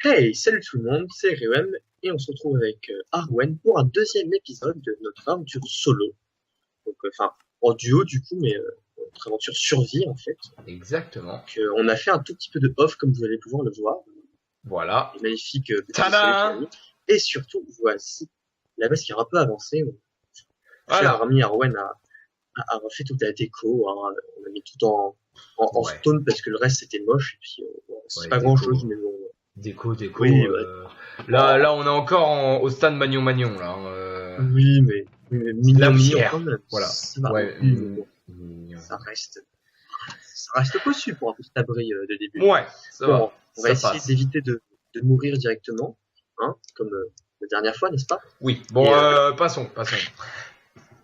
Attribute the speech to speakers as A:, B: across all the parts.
A: Hey, salut tout le monde, c'est Rem et on se retrouve avec Arwen pour un deuxième épisode de notre aventure solo. Donc, enfin, en duo du coup, mais notre aventure survie en fait.
B: Exactement.
A: Donc, on a fait un tout petit peu de off comme vous allez pouvoir le voir.
B: Voilà.
A: Les magnifiques
B: Tada.
A: Et surtout, voici la base qui a un peu avancé.
B: Voilà.
A: Armin Arwen a refait toute la déco, hein. On a mis tout en
B: Ouais.
A: stone parce que le reste c'était moche et puis c'est
B: Ouais,
A: pas
B: déco.
A: grand chose mais bon.
B: Déco.
A: Oui,
B: Là, on est encore au stade Magnon là.
A: Oui, mais mignon,
B: la
A: mignon
B: pierre.
A: quand même.
B: Voilà.
A: Ça va.
B: Ouais.
A: Ça reste possible pour un petit abri de début.
B: Ouais. Ça va.
A: On va essayer d'éviter de mourir directement, hein, comme la dernière fois, n'est-ce pas?
B: Oui. Bon, passons.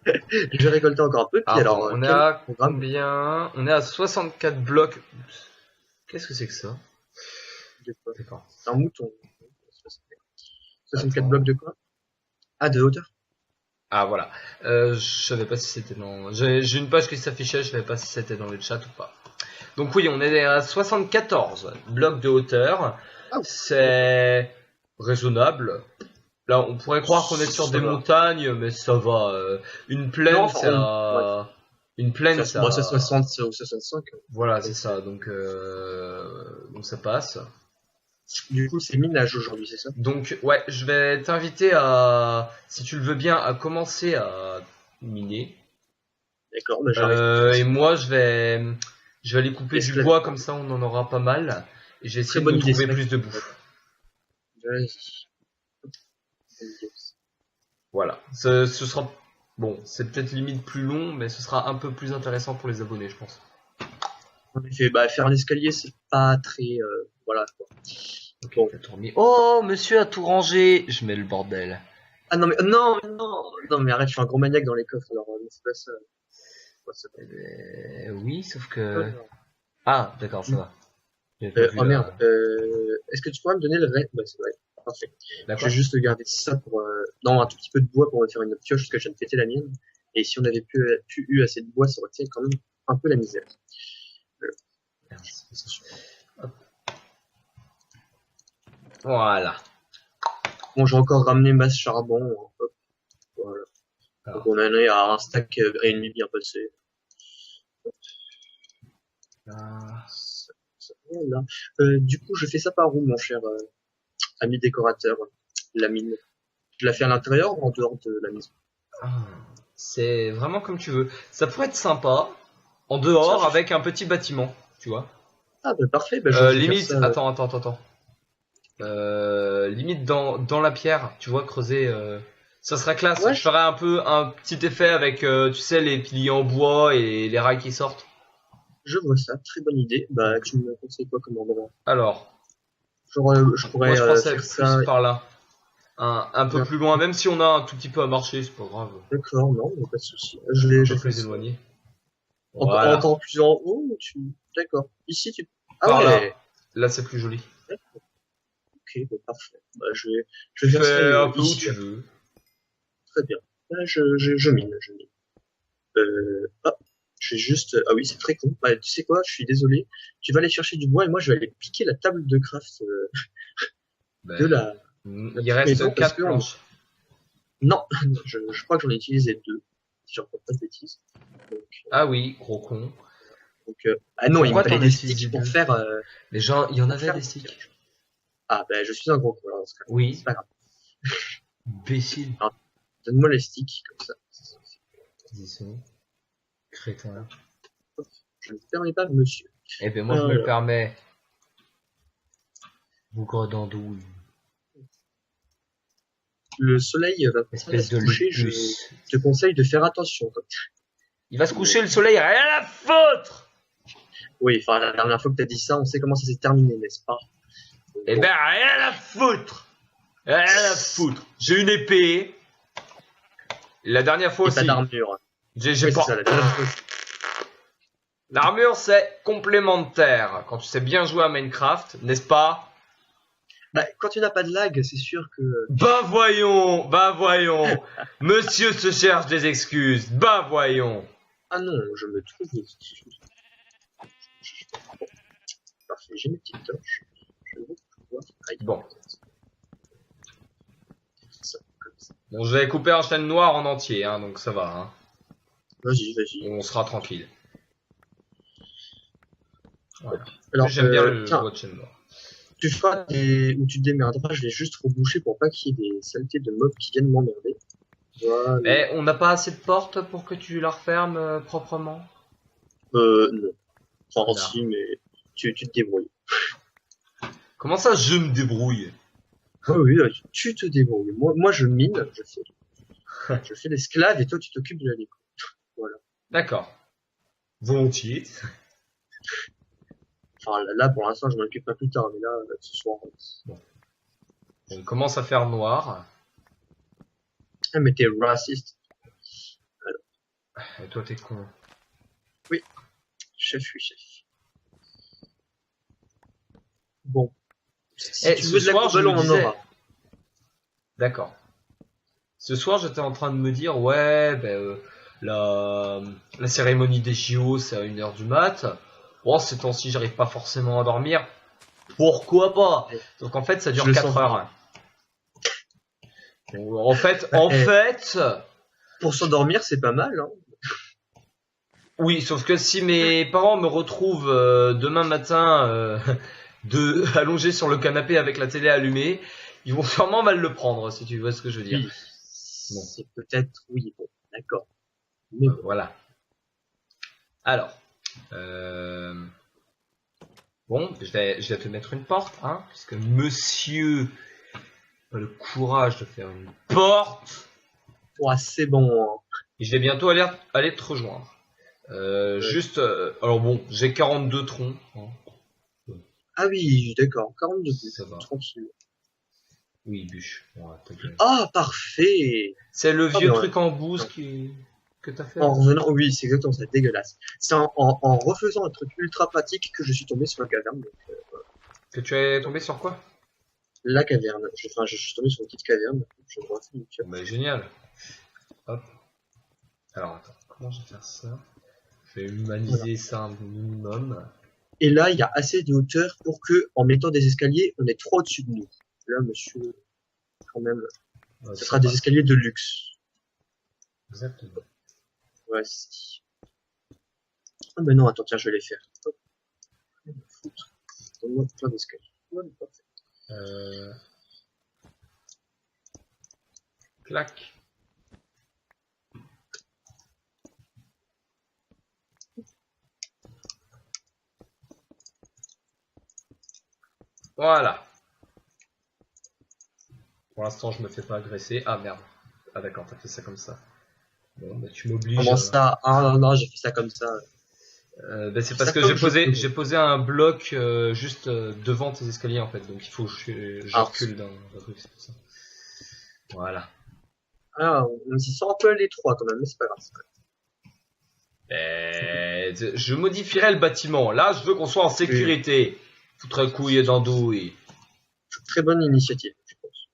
A: Je vais récolter encore un peu. Puis alors,
B: on est à combien? On est à 64 blocs. Qu'est-ce que c'est que ça?
A: D'accord. C'est un mouton. 64 blocs de quoi? Ah, de hauteur?
B: Ah, voilà. Je savais pas si c'était dans... J'ai une page qui s'affichait, je savais pas si c'était dans le chat ou pas. Donc oui, on est à 74 blocs de hauteur. C'est raisonnable. Là, on pourrait croire qu'on est sur des montagnes, mais ça va. Une plaine, c'est à... Une plaine,
A: c'est 60 ou 65.
B: Voilà, c'est ça. Donc ça passe.
A: Du coup, c'est minage aujourd'hui, c'est ça?
B: Donc, ouais, je vais t'inviter à, si tu le veux bien, à commencer à miner.
A: D'accord, bah j'arrive.
B: Et moi, je vais aller couper du bois, comme ça on en aura pas mal. Et j'ai essayé de trouver plus de bouffe.
A: Vas-y.
B: Voilà. Ce sera, bon, c'est peut-être limite plus long, mais ce sera un peu plus intéressant pour les abonnés, je pense.
A: En effet, bah, faire un escalier, c'est pas très, voilà, quoi.
B: Bon. Oh, monsieur a tout rangé. Je mets le bordel.
A: Ah non, mais non, mais arrête, je suis un gros maniaque dans les coffres, alors c'est pas ça.
B: Oui, sauf que... Ah, d'accord, ça va.
A: Oh merde, est-ce que tu pourrais me donner le reste? Bah, c'est vrai, parfait. Je vais juste garder ça pour... Non, un tout petit peu de bois pour me faire une pioche, parce que je viens de péter la mienne. Et si on avait pu eu assez de bois, ça aurait été quand même un peu la misère.
B: Voilà.
A: Bon, j'ai encore ramené masse charbon. Hop. Voilà. Donc on en est à un stack et demi bien passé. Voilà. Du coup, je fais ça par où, mon cher ami décorateur? La mine. Tu l'as fait à l'intérieur ou en dehors de la maison?
B: C'est vraiment comme tu veux. Ça pourrait être sympa en dehors avec un petit bâtiment, tu vois.
A: Ah bah parfait. Bah,
B: limite,
A: ça,
B: attends. Limite dans la pierre, tu vois, creuser. Ça serait classe.
A: Ouais.
B: Je ferais un peu un petit effet avec, tu sais, les piliers en bois et les rails qui sortent.
A: Je vois ça, très bonne idée. Bah, tu me conseilles quoi comme endroit?
B: Alors,
A: genre, je pourrais
B: moi je pensais
A: faire
B: plus
A: ça
B: par là, un peu plus loin, même si on a un tout petit peu à marcher, c'est pas grave.
A: D'accord, non, pas de souci. Je
B: plus éloigné.
A: Voilà. Encore plus en haut, D'accord. Ici,
B: par là. Là, c'est plus joli.
A: Ok, bah, parfait. Bah, je vais faire ça
B: un peu
A: ici,
B: où tu veux.
A: Très bien. Là, je mine. Je vais juste... Ah oui, c'est très con. Bah, tu sais quoi, je suis désolé. Tu vas aller chercher du bois et moi, je vais aller piquer la table de craft de la...
B: Il reste 4 planches.
A: Non, je crois que j'en ai utilisé 2. Si j'en fais pas de bêtises. Donc,
B: ah oui, gros con.
A: Donc, ah non, il me fallait des sticks pour faire...
B: Les gens, il y en avait des sticks.
A: Ah bah, je suis un gros con, alors,
B: oui.
A: C'est pas grave.
B: Imbécile.
A: Donne-moi les sticks, comme ça.
B: Crétin.
A: Je ne me permets pas, monsieur.
B: Eh ben moi je me le permets. Bougre d'andouille.
A: Le soleil va se coucher, je te conseille de faire attention.
B: Il va se coucher le soleil, rien à foutre.
A: Oui, enfin la dernière fois que tu as dit ça, on sait comment ça s'est terminé, n'est-ce pas?
B: Eh ben rien à foutre. Rien à foutre. J'ai une épée. La dernière fois aussi.
A: Pas d'armure.
B: J'ai pas.
A: Ça, la dernière fois aussi.
B: L'armure, c'est complémentaire. Quand tu sais bien jouer à Minecraft, n'est-ce pas?
A: Bah, quand tu n'as pas de lag, c'est sûr que...
B: Bah voyons. Monsieur se cherche des excuses. Bah voyons.
A: Ah non, je me trouve des excuses. Parfait, j'ai mes petites torches. Je vais pouvoir...
B: Bon.
A: Ça, comme ça.
B: Bon, je vais couper un chêne noir en entier, hein, donc ça va. Hein.
A: Vas-y.
B: On sera tranquille. Voilà.
A: Alors,
B: j'aime bien le bois de chêne noir.
A: Tu feras ou tu te démerderas, je vais juste reboucher pour pas qu'il y ait des saletés de mobs qui viennent m'emmerder. Voilà.
B: Mais on n'a pas assez de portes pour que tu la refermes proprement?
A: Non. Enfin, si, mais tu te débrouilles.
B: Comment ça, je me débrouille?
A: Oh oui, tu te débrouilles. Moi, je mine, je fais l'esclave et toi, tu t'occupes de la déco. Voilà.
B: D'accord. Volontiers.
A: Enfin, là, pour l'instant, je m'en occupe pas plus tard, mais là, ce soir.
B: Bon. On commence à faire noir.
A: Ah, mais t'es raciste.
B: Alors. Et toi, t'es con.
A: Oui. Chef. Bon. Si tu veux de la cobble, on en aura.
B: D'accord. Ce soir, j'étais en train de me dire, ouais, la cérémonie des JO, c'est à 1h du mat. Bon, ces temps-ci, j'arrive pas forcément à dormir. Pourquoi pas? Donc en fait, ça dure 4 heures. Donc, en fait...
A: Pour s'endormir, c'est pas mal, hein.
B: Oui, sauf que si mes parents me retrouvent demain matin allongé sur le canapé avec la télé allumée, ils vont sûrement mal le prendre, si tu vois ce que je veux dire.
A: Oui. Bon. C'est peut-être, oui, bon, d'accord. Mais bon.
B: Voilà. Alors, bon, je vais te mettre une porte, hein, puisque monsieur a le courage de faire une porte.
A: Ouais, c'est bon. Hein.
B: Et je vais bientôt aller te rejoindre. Juste, alors bon, j'ai 42 troncs. Hein.
A: Ah oui, d'accord, 42 bûches,
B: ça va.
A: Tranquille.
B: Oui, bûche. Ouais,
A: ah, parfait.
B: C'est le vieux truc en bouse que t'as fait.
A: En revenant, oui, c'est exactement ça, dégueulasse. C'est en refaisant un truc ultra pratique que je suis tombé sur la caverne. Donc,
B: que tu es tombé sur quoi?
A: La caverne. Je suis tombé sur une petite caverne.
B: Mais génial. Hop. Alors attends, comment je vais faire ça? Je vais humaniser ça un minimum.
A: Et là, il y a assez de hauteur pour que, en mettant des escaliers, on est trop au-dessus de nous. Là, monsieur, quand même, ouais, ce sera des escaliers de luxe.
B: Exactement.
A: Voici. Ah ben non, attends, tiens, je vais les faire. Hop. Donne-moi plein d'escaliers. Ouais, parfait.
B: Clac. Voilà. Pour l'instant, je me fais pas agresser. Ah merde. Ah d'accord, t'as fait ça comme ça. Bon, bah tu m'obliges.
A: Comment ça? Ah non, j'ai fait ça comme ça.
B: C'est parce que j'ai posé un bloc juste devant tes escaliers en fait, donc il faut que je recule d'un truc, c'est pour ça. Voilà.
A: Ah, on s'y sent un peu les trois quand même, mais c'est pas grave.
B: Je modifierai le bâtiment. Là, je veux qu'on soit en sécurité. Foutre couille d'andouille.
A: Très bonne initiative, je pense.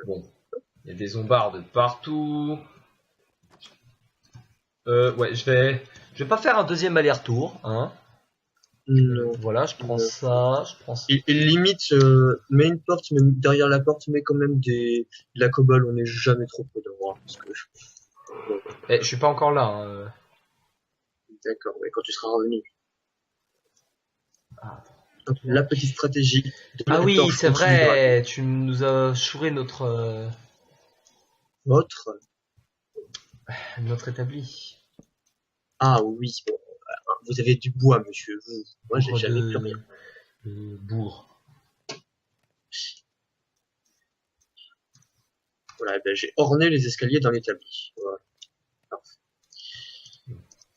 B: Bon, il y a des zombards partout. Ouais, je vais pas faire un deuxième aller-retour, hein.
A: Non.
B: Voilà, je prends ça,
A: Et limite, mets une porte, mais derrière la porte, mets quand même de la cobble, on n'est jamais trop près de voir. Parce que...
B: je suis pas encore là. Hein.
A: D'accord, mais quand tu seras revenu.
B: Ah.
A: La petite stratégie.
B: Ah oui, c'est vrai, tu nous as chouré notre établi.
A: Ah oui, bon, vous avez du bois, monsieur. Moi, j'ai jamais plus rien.
B: Bourg.
A: Voilà, ben, j'ai orné les escaliers dans l'établi. Voilà. Parfait.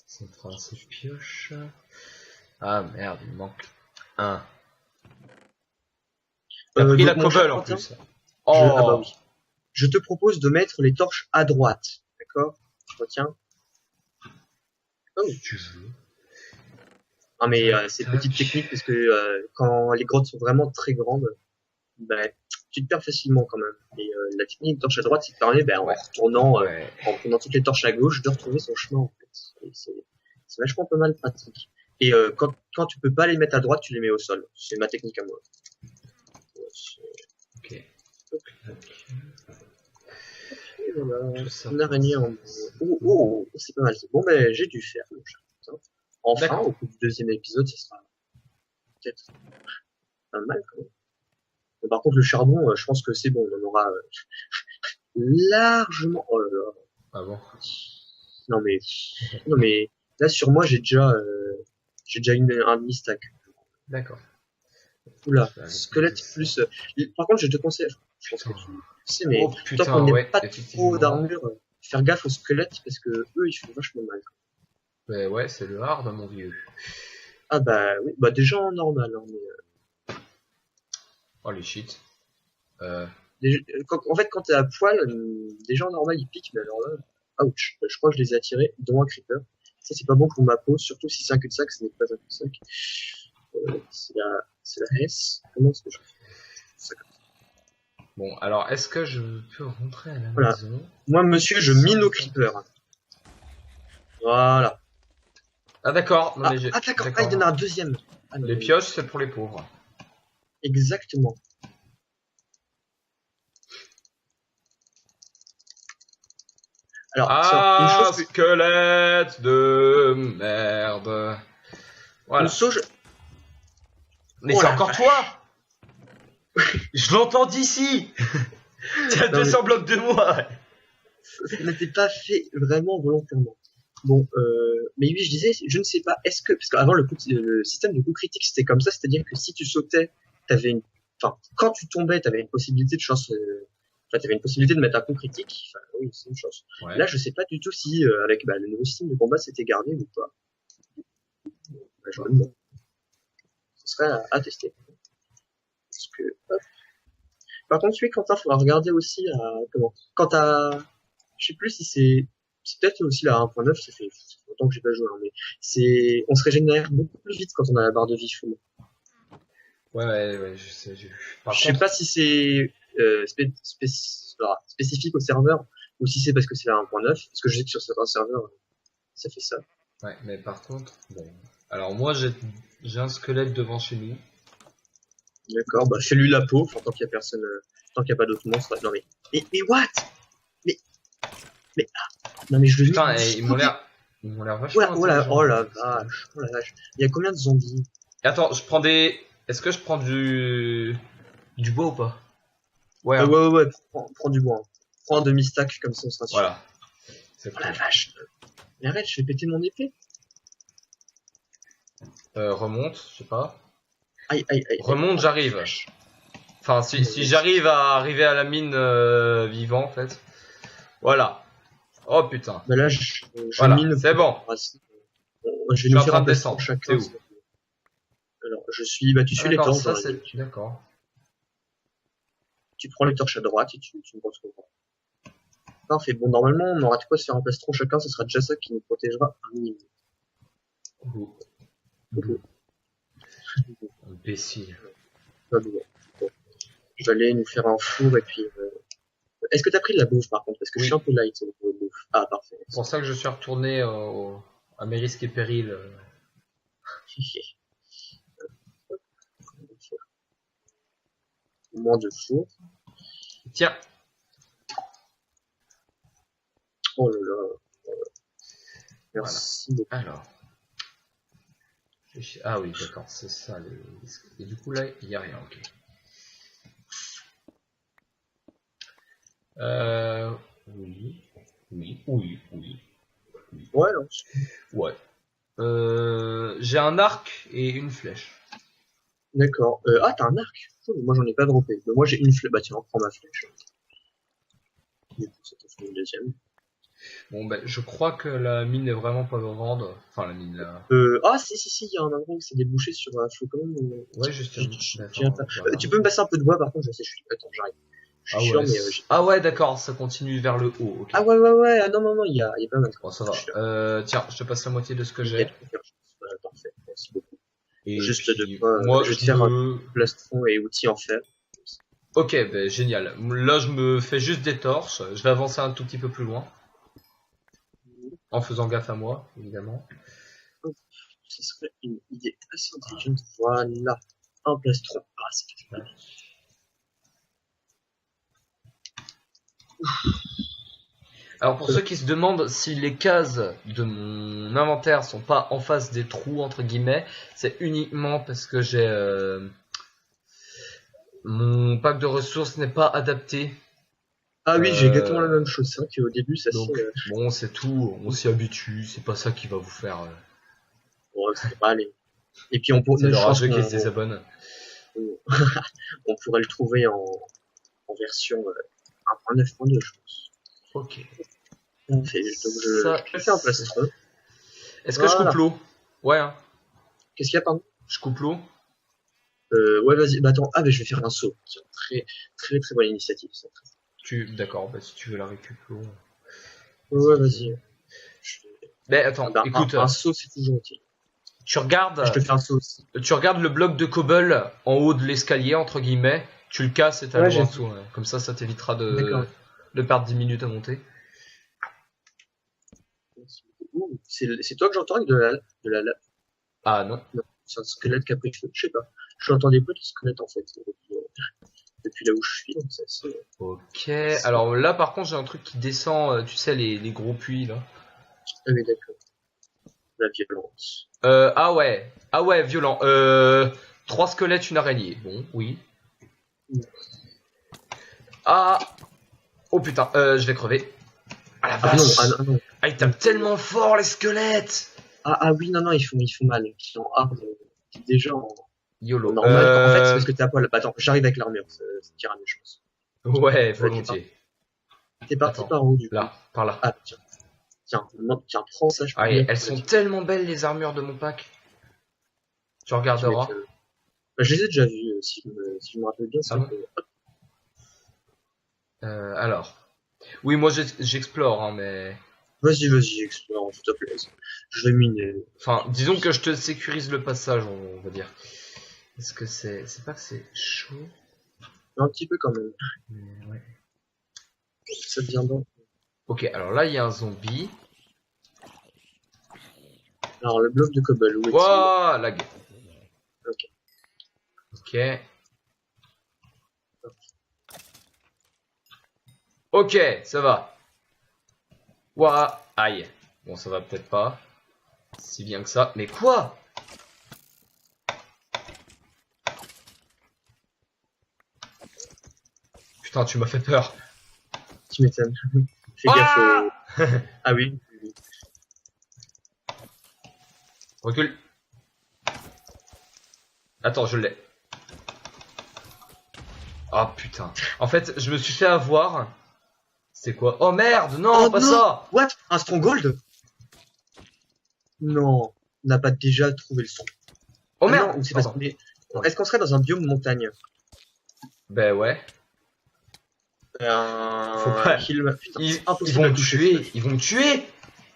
B: Ça fera assez pioche. Ah merde, il manque un. T'as pris la cobble en plus.
A: Ah bah oui. Je te propose de mettre les torches à droite. D'accord? Je retiens. Oh.
B: Si tu veux.
A: Non mais c'est une petite technique parce que quand les grottes sont vraiment très grandes, bah, tu te perds facilement quand même. Et la technique torche à droite, ça te permet, en retournant, en prenant toutes les torches à gauche, de retrouver son chemin en fait. Et c'est vachement pas mal pratique. Et quand tu peux pas les mettre à droite, tu les mets au sol. C'est ma technique à moi.
B: Ok.
A: Et voilà. Une araignée en... Oh, c'est pas mal. Bon, ben j'ai dû faire. Enfin, au bout du deuxième épisode, ça sera peut-être pas mal quand même. Mais par contre, le charbon, je pense que c'est bon. On en aura largement. Oh là là.
B: Ah bon?
A: Non mais là sur moi j'ai déjà un demi-stack.
B: D'accord.
A: Oula, squelette plus. Par contre, je te conseille, je pense que tu sais, mais
B: putain,
A: tant qu'on n'est pas trop d'armure, faire gaffe aux squelettes parce que eux ils font vachement mal.
B: Bah ouais, c'est le hard, mon vieux.
A: Ah bah oui, bah déjà en normal. Hein, mais,
B: oh les shit.
A: En fait, quand t'es à poil, déjà en normal ils piquent, mais alors là, ouch, je crois que je les ai attirés, dont un creeper. Ça c'est pas bon pour ma peau, surtout si c'est un cul-de-sac, ce n'est pas un cul-de-sac. C'est la S. Comment est-ce que je fais?
B: Bon, alors est-ce que je peux rentrer à la maison?
A: Moi, monsieur, je mine au creeper. Voilà.
B: Ah d'accord.
A: D'accord. Ah, il y en a un deuxième. Ah,
B: les pioches, c'est pour les pauvres.
A: Exactement.
B: Alors, squelette de merde. Voilà.
A: Une sauge.
B: Mais c'est encore toi. Je l'entends d'ici. T'as 200 blocs de moi.
A: Ça n'était pas fait vraiment volontairement. Bon, mais oui, je disais, je ne sais pas, est-ce que, parce qu'avant le système de coup critique c'était comme ça, c'est-à-dire que si tu sautais, quand tu tombais, t'avais une possibilité de chance, t'avais une possibilité de mettre un coup critique, oui, c'est une chance. Ouais. Là, je sais pas du tout si, avec le nouveau système de combat, c'était gardé ou pas. Je me demande. Ce serait à tester. Parce que, hop. Par contre, celui Quentin, faudra regarder aussi je sais plus si c'est peut-être aussi la 1.9, ça fait longtemps que j'ai pas joué, hein, mais on se régénère beaucoup plus vite quand on a la barre de vie full.
B: Ouais, je sais.
A: Je sais pas si c'est spécifique au serveur ou si c'est parce que c'est la 1.9, parce que je sais que sur certains serveurs, ça fait ça.
B: Ouais, mais par contre, bon. Alors moi, j'ai un squelette devant chez nous.
A: D'accord, bah fais-lui la peau, tant qu'il y a personne, tant qu'il n'y a pas d'autres monstres. Non mais what? Non mais je le
B: putain, ils m'ont l'air vachement
A: oh la vache. Il y a combien de zombies?
B: Attends, est-ce que je prends du bois ou pas?
A: Ouais, prends du bois. Hein. Prends un demi-stack comme ça on sera sûr.
B: Voilà.
A: Oh la vache. Mais arrête, je vais péter mon épée.
B: Remonte, je sais pas.
A: Aïe.
B: Remonte, j'arrive. Enfin, si j'arrive à arriver à la mine vivant en fait. Voilà. Oh putain.
A: Bah là, je
B: voilà,
A: mine.
B: C'est bon.
A: Je vais nous faire un
B: descendre.
A: Chacun. C'est où? Alors, tu suis les torches.
B: D'accord.
A: Tu prends les torches à droite et tu me retrouveras. Parfait. Bon, normalement, on aura de quoi se faire un plastron chacun. Ce sera déjà ça qui nous protégera un minimum.
B: Imbécile.
A: Bon. Je vais aller nous faire un four et puis. Est-ce que t'as pris de la bouffe par contre? Parce que je suis un peu light sur la bouffe. Ah, parfait.
B: C'est pour ça que je suis retourné à mes risques et périls.
A: Moins de four.
B: Tiens.
A: Oh là là. Merci beaucoup.
B: Alors. Ah oui, d'accord, c'est ça. Et du coup, là, il n'y a rien, ok. Oui.
A: Ouais, non.
B: Ouais. J'ai un arc et une flèche.
A: D'accord. T'as un arc? Moi, j'en ai pas droppé. Mais moi, j'ai une flèche. Bah, tiens, prends ma flèche. Du coup, ça te fait une deuxième.
B: Bon, ben, je crois que la mine est vraiment pas grande. Enfin, la mine là.
A: Si, il y a un endroit où c'est débouché sur un flocon.
B: Ouais, justement.
A: Tu peux me passer un peu de bois, par contre, je sais, attends, j'arrive. Je suis sûr, mais
B: ah ouais, d'accord, ça continue vers le haut. Okay.
A: Ah ouais, ah non, il y a pas mal.
B: Bon, ça va. Tiens, je te passe la moitié de ce que j'ai.
A: Voilà, parfait, merci beaucoup.
B: Et
A: juste
B: puis,
A: de quoi,
B: moi,
A: je vais te faire un plastron et outils en fer.
B: Ok, ben génial. Là, je me fais juste des torches. Je vais avancer un tout petit peu plus loin. En faisant gaffe à moi, évidemment.
A: Ce serait une idée assez intelligente. Voilà, un plastron. Ah, c'est bien.
B: Alors pour ceux qui se demandent si les cases de mon inventaire sont pas en face des trous entre guillemets, c'est uniquement parce que j'ai mon pack de ressources n'est pas adapté.
A: Ah oui, j'ai exactement la même chose. C'est vrai qu'au début ça
B: donc bon, c'est tout, on s'y habitue. C'est pas ça qui va vous faire.
A: Ouais, ça va aller. Et puis on pourrait.
B: C'est le rageux qui se désabonne.
A: On pourrait le trouver en version 1.9.2, je pense.
B: Ok.
A: Donc je fais un plastron.
B: Est-ce que je coupe l'eau? Ouais. Hein.
A: Qu'est-ce qu'il y a, pardon?
B: Je coupe l'eau.
A: Ouais, vas-y. Bah attends. Ah, mais je vais faire un saut. Très bonne initiative. Ça.
B: D'accord. Bah si tu veux la récup l'eau.
A: Ouais, vas-y.
B: Mais attends. Écoute.
A: Un saut, c'est toujours utile.
B: Tu regardes.
A: Je te fais un saut aussi.
B: Tu regardes le bloc de cobble en haut de l'escalier entre guillemets. Tu le casses et t'as le en dessous. Ouais. Comme ça t'évitera de perdre 10 minutes à monter.
A: C'est toi que j'entends avec de la lave.
B: Ah non.
A: Non, c'est un squelette qui a pris feu. Je sais pas. Je l'entendais pas de squelette en fait. Depuis là où je suis. Donc ça,
B: ok. Alors là par contre j'ai un truc qui descend. Tu sais les gros puits là.
A: Ah oui d'accord. La violence.
B: Ah ouais violent. 3 squelettes, une araignée. Bon oui. Ah. Oh putain. Je vais crever. Ah la vache.
A: Non.
B: Ah, ils tapent tellement fort les squelettes.
A: Ah oui, non, ils font mal. Ils sont hard. Déjà en
B: YOLO.
A: Normal. En fait, c'est parce que t'as pas le. Attends, j'arrive avec l'armure. Ça tira mieux, je pense.
B: Ouais, volontiers.
A: T'es parti par où, du coup?
B: Là, par là.
A: Ah, tiens, prends ça.
B: Ah, elles sont tellement belles, les armures de mon pack. Tu regarderas.
A: Bah, je les ai déjà vues, si je me rappelle bien.
B: Alors. Oui, moi j'explore, hein, mais.
A: Vas-y, explore, s'il te plaît. Je vais miner.
B: Enfin, disons que je te sécurise le passage, on va dire. Est-ce que c'est pas que c'est chaud?
A: Un petit peu quand même.
B: Mais ouais.
A: Ça devient bon.
B: Ok, alors là il y a un zombie.
A: Alors le bloc de cobble, où est-il?
B: Wouah, lag. Ok. Ok, ça va. Wouah, aïe. Bon, ça va peut-être pas. Si bien que ça. Mais quoi? Putain, tu m'as fait peur.
A: Tu m'étonnes. Fais gaffe au... Ah oui.
B: Recule. Attends, je l'ai. Ah putain. En fait, je me suis fait avoir. C'est quoi? Oh merde, non, pas ça.
A: What? Un stronghold? Non, on n'a pas déjà trouvé le son.
B: Oh merde.
A: Non, c'est parce qu'on est... Est-ce qu'on serait dans un biome montagne?
B: Ben ouais. Faut pas... Putain, ils vont me tuer. Ils vont me tuer.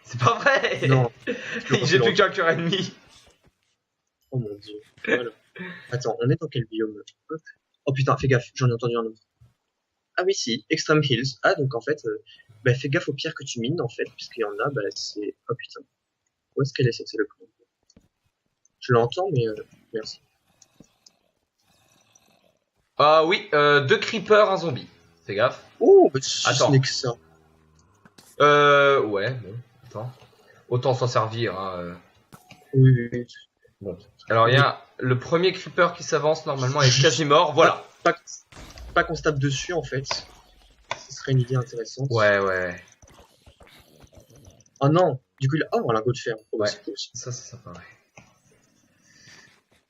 B: C'est pas vrai.
A: Non.
B: J'ai plus qu'un cœur ennemi.
A: Oh mon dieu. Voilà. Attends, on est dans quel biome? Oh putain, fais gaffe, j'en ai entendu un autre. Ah oui, si, Extreme Hills. Ah, donc en fait, fais gaffe aux pierres que tu mines, en fait, puisqu'il y en a, c'est... Oh putain. Où est-ce qu'elle est, c'est le point? Je l'entends, mais merci.
B: Ah oui, 2 creepers, un zombie. Fais gaffe.
A: Oh, mais ce n'est que ça.
B: Ouais, bon, attends. Autant s'en servir, hein.
A: Oui.
B: Bon. Alors, il y a le premier creeper qui s'avance, normalement, est quasi mort, voilà.
A: Pas qu'on se tape dessus, en fait. Ce serait une idée intéressante.
B: Ouais.
A: Oh non, du coup, un lingot de fer. Oh,
B: ouais, ça pareil.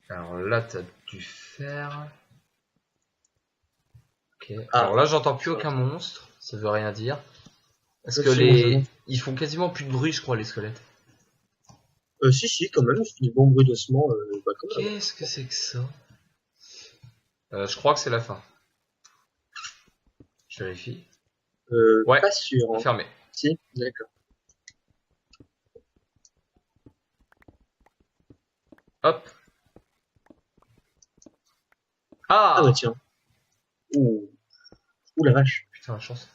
B: Alors là, t'as du fer. Ok. Alors là, j'entends plus aucun monstre. Ça veut rien dire. Parce que ils font quasiment plus de bruit, je crois, les squelettes.
A: Si, quand même. C'est du bon bruit d'ossement.
B: Qu'est-ce que c'est que ça? Je crois que c'est la fin. Je vérifie.
A: Ouais. Pas sûr. Hein.
B: Fermé.
A: Si, d'accord.
B: Hop. Ah
A: bah tiens. Ouh la vache.
B: Putain, la chance.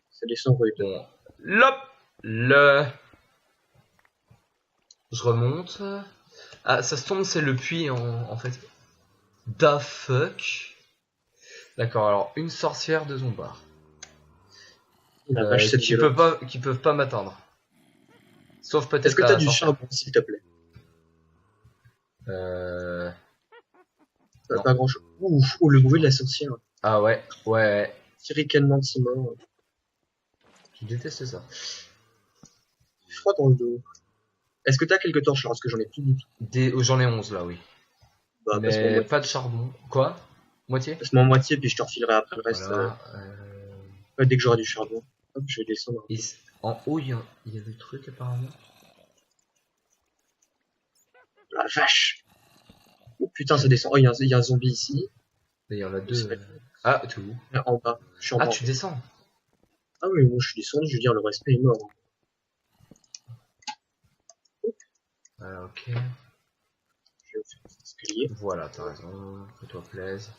A: Ça descend rude.
B: Bon. Lop. Je remonte. Ah, ça se tombe, c'est le puits en fait. Da fuck. D'accord, alors une sorcière de zombar.
A: La vache,
B: qui peuvent pas m'atteindre. Sauf peut-être.
A: Est-ce que t'as du charbon, s'il te plaît? Pas grand chose. Ouh, le bruit de la sorcière.
B: Ah ouais.
A: Ricanement de ses morts.
B: Je déteste ça.
A: Froid dans le dos. Est-ce que t'as quelques torches là? Parce que j'en ai plus du tout.
B: J'en ai 11 là, oui. Bah, mais pas de charbon. Quoi? Moitié?
A: Passe-moi moitié, puis je te refilerai après le reste.
B: Voilà,
A: dès que j'aurai du charbon. Hop, je vais descendre.
B: En haut, il y a le truc apparemment.
A: La vache! Oh putain, ça descend. Oh, il y a un zombie ici.
B: Il y en a deux. Ah, t'es où?
A: En bas. Je suis en bas.
B: Ah, tu descends?
A: Ah oui, moi je suis descendu, je veux dire, le respect est mort.
B: Ah, ok.
A: Je vais faire cet escalier.
B: Voilà, t'as raison. Fais-toi plaisir.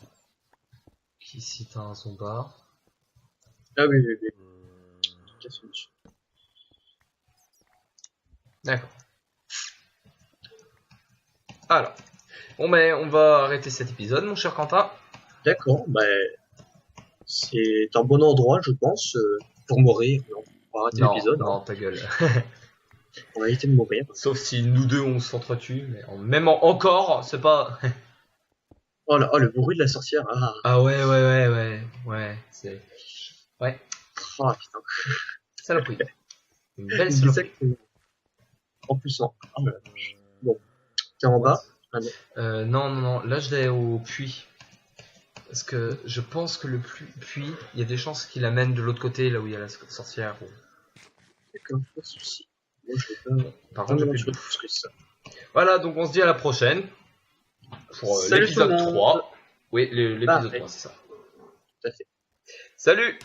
B: Ici, t'as un zombar.
A: Ah oui.
B: D'accord. Alors. Bon, ben, on va arrêter cet épisode, mon cher Quentin.
A: D'accord, c'est un bon endroit, je pense, pour mourir. On va arrêter l'épisode.
B: Non, ta gueule.
A: On va éviter de mourir.
B: Sauf si nous deux on s'entretue, mais même encore, c'est pas.
A: Oh le bruit de la sorcière.
B: Ah ouais, c'est. Ouais.
A: Ah putain.
B: Saloperie. Une belle saloperie.
A: En plus, bon. T'es en bas?
B: Non, là je vais au puits. Parce que je pense que le puits, il y a des chances qu'il amène de l'autre côté, là où il y a la sorcière.
A: D'accord, pas de soucis. Moi, je vais pas.
B: Par contre, j'ai plus de plus que ça. Voilà, donc on se dit à la prochaine. Pour l'épisode 3. Oui, l'épisode 3, c'est ça.
A: Tout à fait.
B: Salut!